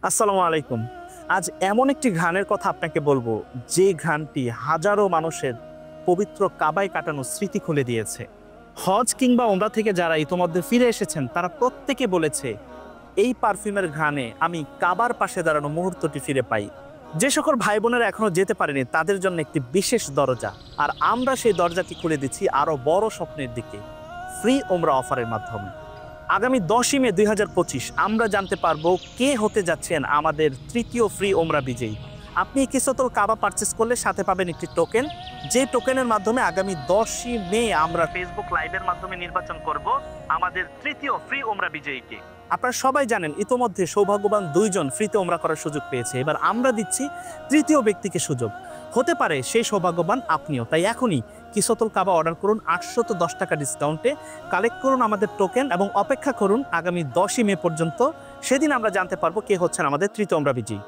আসসালামু আলাইকুম। আজ এমন একটি ঘ্রাণের কথা আপনাকে বলবো, যে ঘ্রাণটি হাজারো মানুষের পবিত্র কাবায় কাটানো স্মৃতি খুলে দিয়েছে। হজ কিংবা ওমরা থেকে যারা ইতোমধ্যে ফিরে এসেছেন, তারা প্রত্যেকে বলেছে, এই পারফিউমের ঘ্রাণে আমি কাবার পাশে দাঁড়ানো মুহূর্তটি ফিরে পাই। যে সকল ভাই বোনেরা এখনো যেতে পারেনি, তাদের জন্য একটি বিশেষ দরজা। আর আমরা সেই দরজাটি খুলে দিচ্ছি আরো বড় স্বপ্নের দিকে, ফ্রি ওমরা অফারের মাধ্যমে। আগামী 10ই মে 2025 আমরা জানতে পারবো কে হতে যাচ্ছেন আমাদের তৃতীয় ফ্রি ওমরা বিজয়ী। আপনি কিসতল কাবা পারচেস করলে সাথে পাবেন একটি টোকেন, যে টোকেনের মাধ্যমে আগামী 10ই মে আমরা ফেসবুক লাইভের মাধ্যমে নির্বাচন করব আমাদের তৃতীয় ফ্রি ওমরা বিজয়ীকে। আপনারা সবাই জানেন ইতোমধ্যে সৌভাগ্যবান 2 জন ফ্রিতে ওমরা করার সুযোগ পেয়েছে। এবার আমরা দিচ্ছি তৃতীয় ব্যক্তিকে সুযোগ। হতে পারে সেই সৌভাগ্যবান আপনিও। তাই এখনই কিসতল কাবা অর্ডার করুন 810 টাকা ডিসকাউন্টে, কালেক্ট করুন আমাদের টোকেন এবং অপেক্ষা করুন আগামী 10ই মে পর্যন্ত। সেদিন আমরা জানতে পারবো কে হচ্ছেন আমাদের তৃতীয় ওমরা বিজয়ী।